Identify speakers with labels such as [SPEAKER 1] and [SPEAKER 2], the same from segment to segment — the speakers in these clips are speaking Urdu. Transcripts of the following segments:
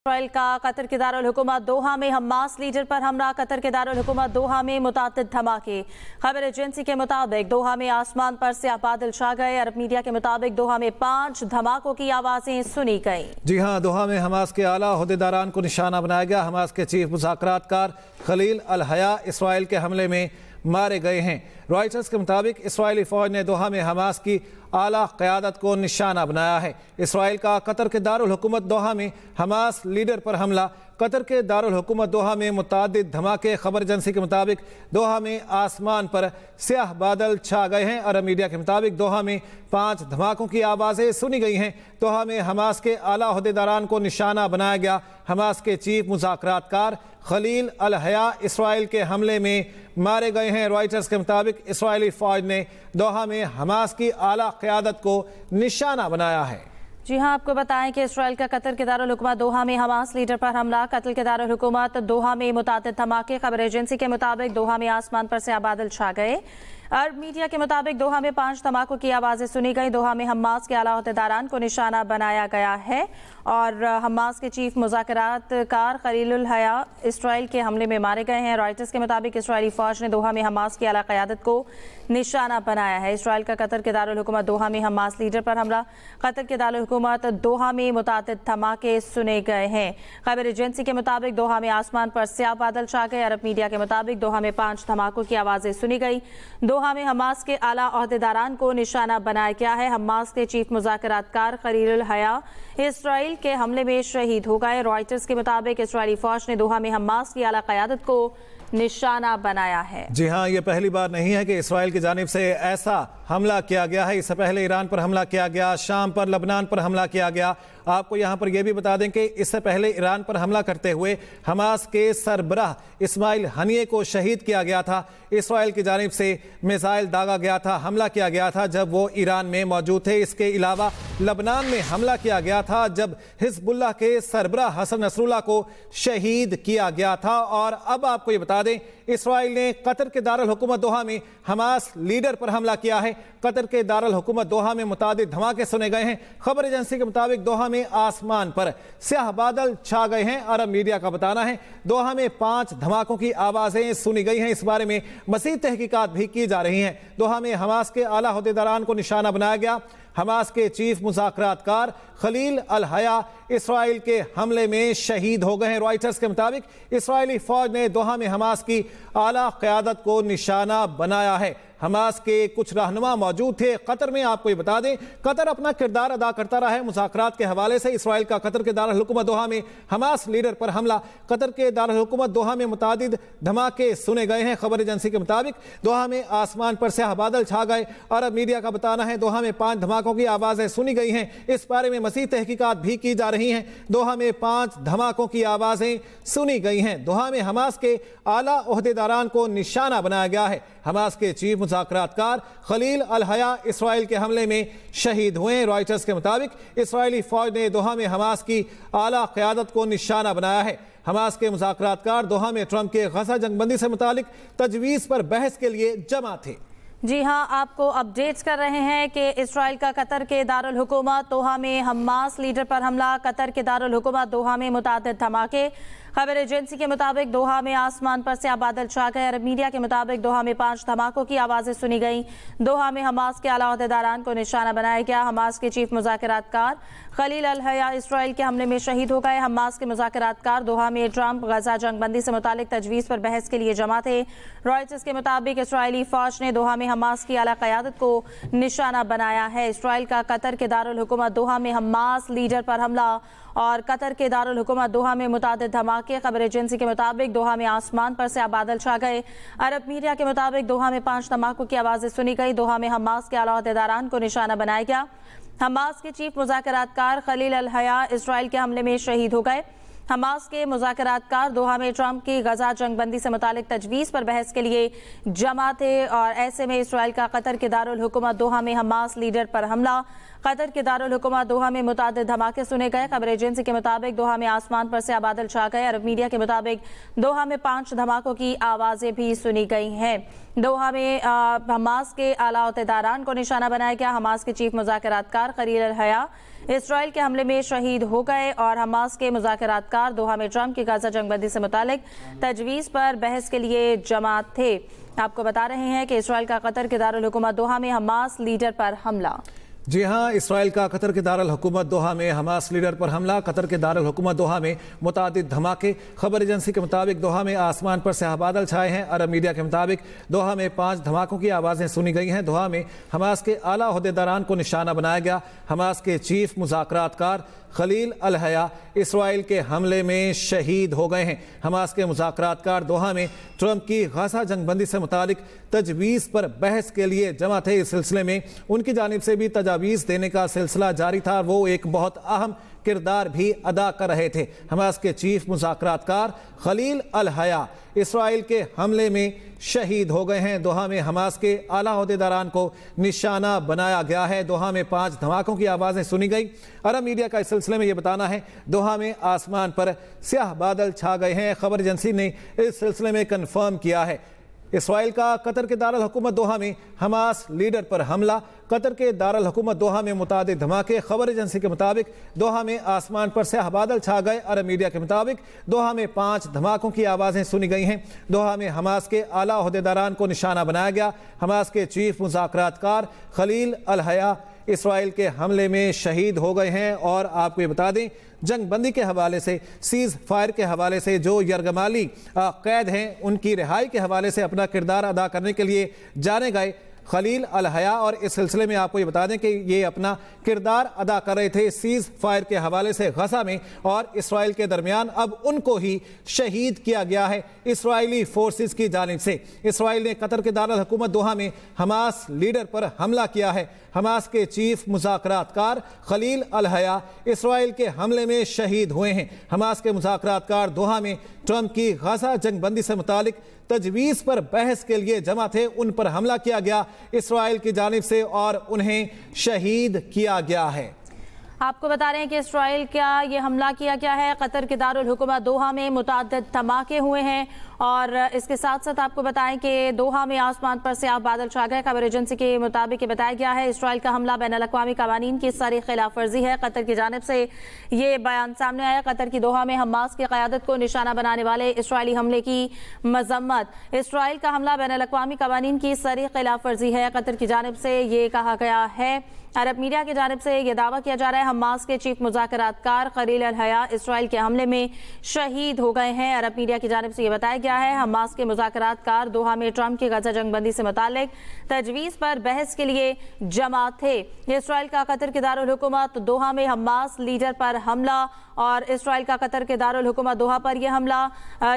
[SPEAKER 1] اسرائیل کا قطر کے دارالحکومت دوحہ میں حماس لیڈر پر حملہ۔ قطر کے دارالحکومت دوحہ میں متعدد دھماکے۔ خبر ایجنسی کے مطابق دوحہ میں آسمان پر سیاہ بادل چھا گئے۔ عرب میڈیا کے مطابق دوحہ میں 5 دھماکوں کی آوازیں سنی گئیں۔
[SPEAKER 2] جی ہاں، دوحہ میں حماس کے اعلیٰ عہدیداران کو نشانہ بنایا گیا۔ حماس کے چیف مذاکرات کار خلیل الحیا اسرائیل کے حملے میں مارے گئے ہیں۔ رائٹرز کے مطابق اسرائیلی فوج نے دوحہ میں حماس کی اعلیٰ قیادت کو نشانہ بنایا ہے۔ اسرائیل کا قطر کے دارالحکومت دوحہ میں حماس لیڈر پر حملہ۔ قطر کے دارالحکومت دوحہ میں متعدد دھماکے۔ خبر ایجنسی کے مطابق دوحہ میں آسمان پر سیاہ بادل چھا گئے ہیں۔ عرب میڈیا کے مطابق دوحہ میں 5 دھماکوں کی آوازیں سنی گئی ہیں۔ دوحہ میں حماس کے اعلیٰ عہدیداران کو نشانہ بنایا گیا۔ حماس کے چیف مذاکرات کار خلیل الحیا اسرائیل کے حملے میں مارے گئے ہیں۔ رائٹرز کے مطابق اسرائیلی فوج نے دوحہ میں حماس کی اعلیٰ قیادت کو نشانہ بنایا ہے۔
[SPEAKER 1] جی ہاں، آپ کو بتائیں کہ اسرائیل کا قطر کے دارالحکومت دوحہ میں حماس لیڈر پر حملہ۔ قطر کے دارالحکومت دوحہ میں متعدد دھماکے۔ خبر ایجنسی کے مطابق دوحہ میں آسمان پر سیاہ بادل چھا گئے۔ عرب میڈیا کے مطابق دوحہ میں 5 دھماکوں کی آوازیں سنی گئی۔ دوحہ میں حماس کے اعلیٰ عہدیداران کو نشانہ بنایا گیا ہے اور حماس کے چیف مذاکرات کار خلیل الحیا اسرائیل کے حملے میں مارے گئے ہیں۔ رائٹرز کے مطابق اسرائیلی فوج نے دوحہ میں حماس کی اعلیٰ قیادت کو نشانہ بنایا ہے۔ اسرائیل کا قطر کے دارالحکومت دوحہ میں حماس لیڈر پر حملہ۔ قطر کے دارالحکومت دوحہ میں متعدد دھماکے سنے گئے ہیں۔ خبر ایجنسی کے مطابق دوحہ میں آسمان پر سیاہ بادل چھا گئے۔ عرب میڈیا کے مطابق دوحہ میں 5 دھماکوں کی آوازیں سنی گئی۔ دوحہ میں حماس کے اعلیٰ عہدیداران کو نشانہ بنایا گیا ہے۔ حماس کے چیف مذاکرات کار خلیل الحیا اسرائیل کے حملے میں شہید ہو گئے۔ رائٹرز کے مطابق اسرائیلی فوج نے دوحہ میں حماس کی اعلیٰ قیادت کو نشانہ بنایا ہے۔
[SPEAKER 2] جی ہاں، یہ پہلی بار نہیں ہے کہ اسرائیل کی جانب سے ایسا حملہ کیا گیا ہے۔ اس سے پہلے ایران پر حملہ کیا گیا، شام پر، لبنان پر حملہ کیا گیا۔ آپ کو یہاں پر یہ بھی بتا دیں کہ اس سے پہلے ایران پر حملہ کرتے ہوئے حماس کے سربراہ اسماعیل ہنیے کو شہید کیا گیا تھا۔ اسرائیل کی جانب سے میزائل داغا گیا تھا، حملہ کیا گیا تھا جب وہ ایران میں موجود تھے۔ اس کے علاوہ لبنان میں حملہ کیا گیا تھا جب حزب اللہ کے سربراہ حسن نصر اللہ کو شہید کیا گیا تھا۔ اور اب آپ کو یہ بتا دیں، اسرائیل نے قطر کے دارالحکومت دوحہ میں حماس لیڈر پر حملہ کیا ہے۔ قطر کے دارالحکومت دوحہ میں متعدد دھماکے سنے گئے ہیں۔ خبر ایجنسی کے مطابق دوحہ میں آسمان پر سیاہ بادل چھا گئے ہیں۔ عرب میڈیا کا بتانا ہے دوحہ میں 5 دھماکوں کی آوازیں سنی گئی ہیں۔ اس بارے میں مزید تحقیقات بھی کی جا رہی ہیں۔ دوحہ میں حماس کے اعلیٰ عہدیداران کو نشانہ بنایا گیا۔ حماس کے چیف مذاکرات کار خلیل الحیا اسرائیل کے حملے میں شہید ہو گئے ہیں۔ رائٹرز کے مطابق اسرائیلی فوج نے دوحہ میں حماس کی اعلیٰ قیادت کو نشانہ بنایا ہے۔ حماس کے کچھ رہنما موجود تھے قطر میں۔ آپ کو یہ بتا دیں، قطر اپنا کردار ادا کرتا رہا ہے مذاکرات کے حوالے سے۔ اسرائیل کا قطر کے دارالحکومت دوحہ میں حماس لیڈر پر حملہ۔ قطر کے دارالحکومت دوحہ میں متعدد دھماکے سنے گئے ہیں۔ خبر ایجنسی کے مطابق دوحہ میں آسمان پر سیاہ بادل چھا گئے۔ عرب میڈیا کا بتانا ہے دوحہ میں 5 دھماکوں کی آوازیں سنی گئی ہیں۔ اس بارے میں مزید تحقیقات بھی کی جا رہی ہیں۔ دوحہ میں 5 دھماکوں کی آوازیں سنی گئی ہیں۔ دوحہ میں حماس کے اعلیٰ عہدیداران کو نشانہ بنایا گیا ہے۔ حماس کے چیف مذاکرات کار خلیل الحیا اسرائیل کے حملے میں شہید ہوئے۔ رائٹرز کے مطابق اسرائیلی فوج نے دوحہ میں حماس کی اعلیٰ قیادت کو نشانہ بنایا ہے۔ حماس کے مذاکرات کار دوحہ میں ٹرمپ کے غزہ جنگ بندی سے متعلق تجویز پر بحث کے لیے جمع تھے۔
[SPEAKER 1] جی ہاں، آپ کو اپڈیٹس کر رہے ہیں کہ اسرائیل کا قطر کے دارالحکومت دوحہ میں حماس لیڈر پر حملہ۔ قطر کے دارالحکومت دوحہ میں متعدد دھماکے۔ خبر ایجنسی کے مطابق دوحہ میں آسمان پر سیاہ بادل چھا گئے۔ عرب میڈیا کے مطابق دوحہ میں 5 دھماکوں کی آوازیں سنی گئیں۔ دوحہ میں حماس کے اعلیٰ عہدیداران کو نشانہ بنایا گیا۔ حماس کے چیف مذاکرات کار خلیل الحیا اسرائیل کے حملے میں شہید ہو گئے۔ حماس کے مذاکرات کار دوحہ میں ٹرمپ غزہ جنگ بندی سے متعلق تجویز پر بحث کے لیے جمع تھے۔ رائٹرز کے مطابق اسرائیلی فوج نے دوحہ میں حماس کی اعلیٰ قیادت کو نشانہ بنایا ہے۔ اسرائیل کا قطر کے دارالحکومت دوحہ میں حماس لیڈر پر حملہ اور قطر کے دارالحکومت دوحہ میں متعدد دھماکے۔ خبر ایجنسی کے مطابق دوحہ میں آسمان پر سیاہ بادل چھا گئے۔ عرب میڈیا کے مطابق دوحہ میں 5 دھماکوں کی آوازیں سنی گئی۔ دوحہ میں حماس کے اعلیٰ عہدیداران کو نشانہ بنایا گیا۔ حماس کے چیف مذاکرات کار خلیل الحیا اسرائیل کے حملے میں شہید ہو گئے۔ حماس کے مذاکرات کار دوحہ میں ٹرمپ کی غزہ جنگ بندی سے متعلق تجویز پر بحث کے لیے جمع تھے اور ایسے میں اسرائیل کا قطر کے دارالحکومت دوحہ میں حماس لیڈر پر حملہ۔ قطر کے دارال حکومت دوحہ میں متعدد دھماکے سنے گئے۔ خبر ایجنسی کے مطابق دوحہ میں آسمان پر سیاہ بادل چھا گئے۔ عرب میڈیا کے مطابق دوحہ میں 5 دھماکوں کی آوازیں بھی سنی گئی ہیں۔ دوحہ میں حماس کے اعلیٰ عہدیداران کو نشانہ بنایا گیا۔ حماس کے چیف مذاکرات کار خلیل الحیا اسرائیل کے حملے میں شہید ہو گئے اور حماس کے مذاکرات کار دوحہ میں ٹرمپ کی غزہ جنگ بندی سے متعلق تجویز پر بحث کے لیے جمع تھے۔ آپ کو بتا رہے ہیں کہ اسرائیل کا قطر کے دارالحکومت دوحہ میں حماس لیڈر پر حملہ۔
[SPEAKER 2] جی ہاں، اسرائیل کا قطر کے دارالحکومت دوحہ میں حماس لیڈر پر حملہ۔ قطر کے دارالحکومت دوحہ میں متعدد دھماکے۔ خبر ایجنسی کے مطابق دوحہ میں آسمان پر سیاہ بادل چھائے ہیں۔ عرب میڈیا کے مطابق دوحہ میں 5 دھماکوں کی آوازیں سنی گئی ہیں۔ دوحہ میں حماس کے اعلیٰ عہدیداران کو نشانہ بنایا گیا۔ حماس کے چیف مذاکرات کار خلیل الحیا اسرائیل کے حملے میں شہید ہو گئے ہیں۔ حماس کے مذاکرات کار دوحہ میں ٹرمپ کی غزہ جنگ بندی سے متعلق تجویز پر بحث کے لیے جمع تھے۔ اس سلسلے میں ان کی جانب سے بھی تجاویز دینے کا سلسلہ جاری تھا۔ وہ ایک بہت اہم کردار بھی ادا کر رہے تھے۔ حماس کے چیف مذاکرات کار خلیل الحیا اسرائیل کے حملے میں شہید ہو گئے ہیں۔ دوحہ میں حماس کے اعلیٰ عہدیداران کو نشانہ بنایا گیا ہے۔ دوحہ میں 5 دھماکوں کی آوازیں سنی گئی۔ عرب میڈیا کا اس سلسلے میں یہ بتانا ہے دوحہ میں آسمان پر سیاہ بادل چھا گئے ہیں۔ خبر ایجنسی نے اس سلسلے میں کنفرم کیا ہے۔ اسرائیل کا قطر کے دارالحکومت دوحہ میں حماس لیڈر پر حملہ۔ قطر کے دارالحکومت دوحہ میں متعدد دھماکے۔ خبر ایجنسی کے مطابق دوحہ میں آسمان پر سیاہ بادل چھا گئے۔ عرب میڈیا کے مطابق دوحہ میں 5 دھماکوں کی آوازیں سنی گئی ہیں۔ دوحہ میں حماس کے اعلیٰ عہدیداران کو نشانہ بنایا گیا۔ حماس کے چیف مذاکرات کار خلیل الحیا اسرائیل کے حملے میں شہید ہو گئے ہیں۔ اور آپ کو یہ بتا دیں جنگ بندی کے حوالے سے، سیز فائر کے حوالے سے جو یرغمالی قید ہیں ان کی رہائی کے حوالے سے اپنا کردار ادا کرنے کے لیے جانے گئے خلیل الحیا، اور اس سلسلے میں آپ کو یہ بتا دیں کہ یہ اپنا کردار ادا کر رہے تھے سیز فائر کے حوالے سے غزہ میں اور اسرائیل کے درمیان۔ اب ان کو ہی شہید کیا گیا ہے اسرائیلی فورسز کی جانب سے۔ اسرائیل نے قطر کے دارالحکومت دوحہ میں حماس لیڈر پر حملہ کیا ہے۔ حماس کے چیف مذاکرات کار خلیل الحیا اسرائیل کے حملے میں شہید ہوئے ہیں۔ حماس کے مذاکرات کار دوحہ میں ٹرمپ کی غزہ جنگ بندی سے متعلق تجویز پر بحث کے لیے جمع تھے۔ ان پر حملہ کیا گیا اسرائیل کی جانب سے اور انہیں شہید کیا گیا ہے۔
[SPEAKER 1] آپ کو بتا رہے ہیں کہ اسرائیل کا یہ حملہ کیا گیا ہے۔ قطر کے دارالحکومت دوحہ میں متعدد دھماکے ہوئے ہیں اور اس کے ساتھ ساتھ آپ کو بتائیں کہ دوحہ میں آسمان پر سیاہ بادل چھا گئے۔ خبر ایجنسی کے مطابق یہ بتایا گیا ہے اسرائیل کا حملہ بین الاقوامی قوانین کی ساری خلاف ورزی ہے۔ قطر کی جانب سے یہ بیان سامنے آیا۔ قطر کی دوحہ میں حماس کی قیادت کو نشانہ بنانے والے اسرائیلی حملے کی مذمت۔ اسرائیل کا حملہ بین الاقوامی قوانین کی ساری خلاف ورزی ہے، قطر کی جانب سے یہ کہا گیا ہے۔ عرب میڈیا کی جانب سے یہ دعویٰ کیا جا رہا ہے حماس کے چیف مذاکرات کار خلیل الحیا اسرائیل کے حملے میں شہید ہو گئے ہیں۔ عرب میڈیا کی جانب سے یہ بتایا گیا ہے حماس کے مذاکرات کار دوحہ میں ٹرمپ کی غزہ جنگ بندی سے متعلق تجویز پر بحث کے لیے جمع تھے۔ اسرائیل کا قطر کے دارالحکومت دوحہ میں حماس لیڈر پر حملہ اور اسرائیل کا قطر کے دارالحکومت دوحہ پر یہ حملہ۔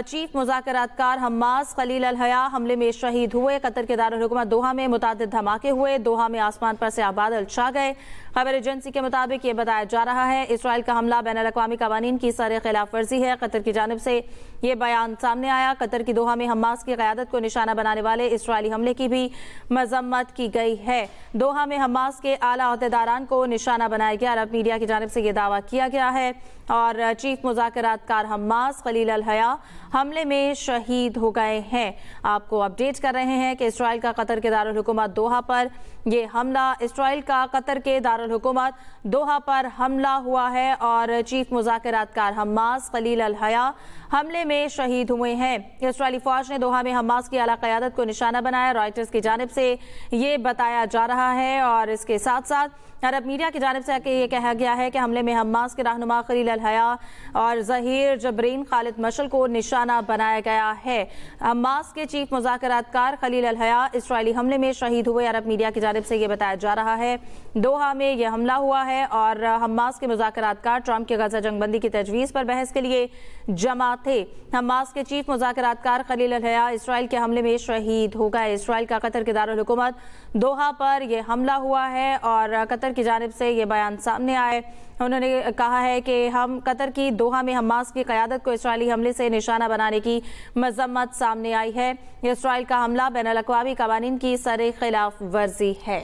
[SPEAKER 1] چیف مذاکرات کار حماس خلیل الحیا حملے میں شہید ہوئے۔ قطر کے دارالحکومت دوحہ میں متعدد دھماکے ہوئے۔ دوحہ میں آسمان پر سیاہ بادل چھا گئے۔ خبر ایجنسی کے مطابق یہ بتایا جا رہا ہے اسرائیل کا حملہ بین الاقوامی قوانین کی ساری خلاف ورزی ہے۔ قطر کی جانب سے یہ بیان سامنے آیا۔ قطر کی دوحہ میں حماس کی قیادت کو نشانہ بنانے والے اسرائیلی حملے کی بھی مذمت کی گئی ہے۔ دوحہ میں حماس کے اعلیٰ عہدیداران کو نشانہ بنایا گیا۔ عرب میڈیا کی جانب سے یہ دعویٰ کیا گیا ہے اور چیف مذاکرات کار حماس خلیل الحیا حملے میں شہید ہو گئے ہیں۔ آپ کو اپڈیٹ کر رہے ہیں کہ اسرائیل کا قطر کے دارالحکومت دوحہ پر یہ حملہ اسرائیل کا قطر کے دارالحکومت دوحہ پر حملہ ہوا ہے اور چیف مذاکرات کار حماس خلیل الحیا حملے میں شہید ہوئے ہیں۔ اسرائیلی فوج نے دوحہ میں حماس کی اعلیٰ قیادت کو نشانہ بنایا۔ رائٹرز کی جانب سے یہ بتایا جا رہا ہے اور اس کے ساتھ ساتھ عرب میڈیا کی جانب سے یہ کہا گیا ہے کہ حملے میں حماس کے رہنما خلیل الحیا اور ظہیر جبرین خالد مشعل کو نشانہ بنایا گیا ہے۔ حماس کے چیف مذاکرات کار خلیل الحیا اسرائیلی حملے میں شہید ہوئے۔ عرب میڈیا کی جانب سے یہ بتایا جا رہا ہے دوحہ میں یہ حملہ ہوا ہے اور حماس کے مذاکرات کار ٹرمپ کے غزہ جنگ بندی کی تجویز پر بحث کے لیے جمع تھے۔ حماس کے چیف مذاکرات کار خلیل الحیا اسرائیل کے حملے میں شہید ہو گئے۔ اسرائیل کا قطر کے دارالحکومت دوحہ پر یہ حملہ ہوا ہے اور قطر کی جانب سے یہ بیان سامنے آئے۔ انہوں نے کہا ہے کہ ہم قطر کی دوحہ میں حماس کی قیادت کو اسرائیلی حملے سے نشانہ بنانے کی مذمت سامنے آئی ہے۔ اسرائیل کا حملہ بین الاقوامی قوانین کی سرِ خلاف ورزی ہے۔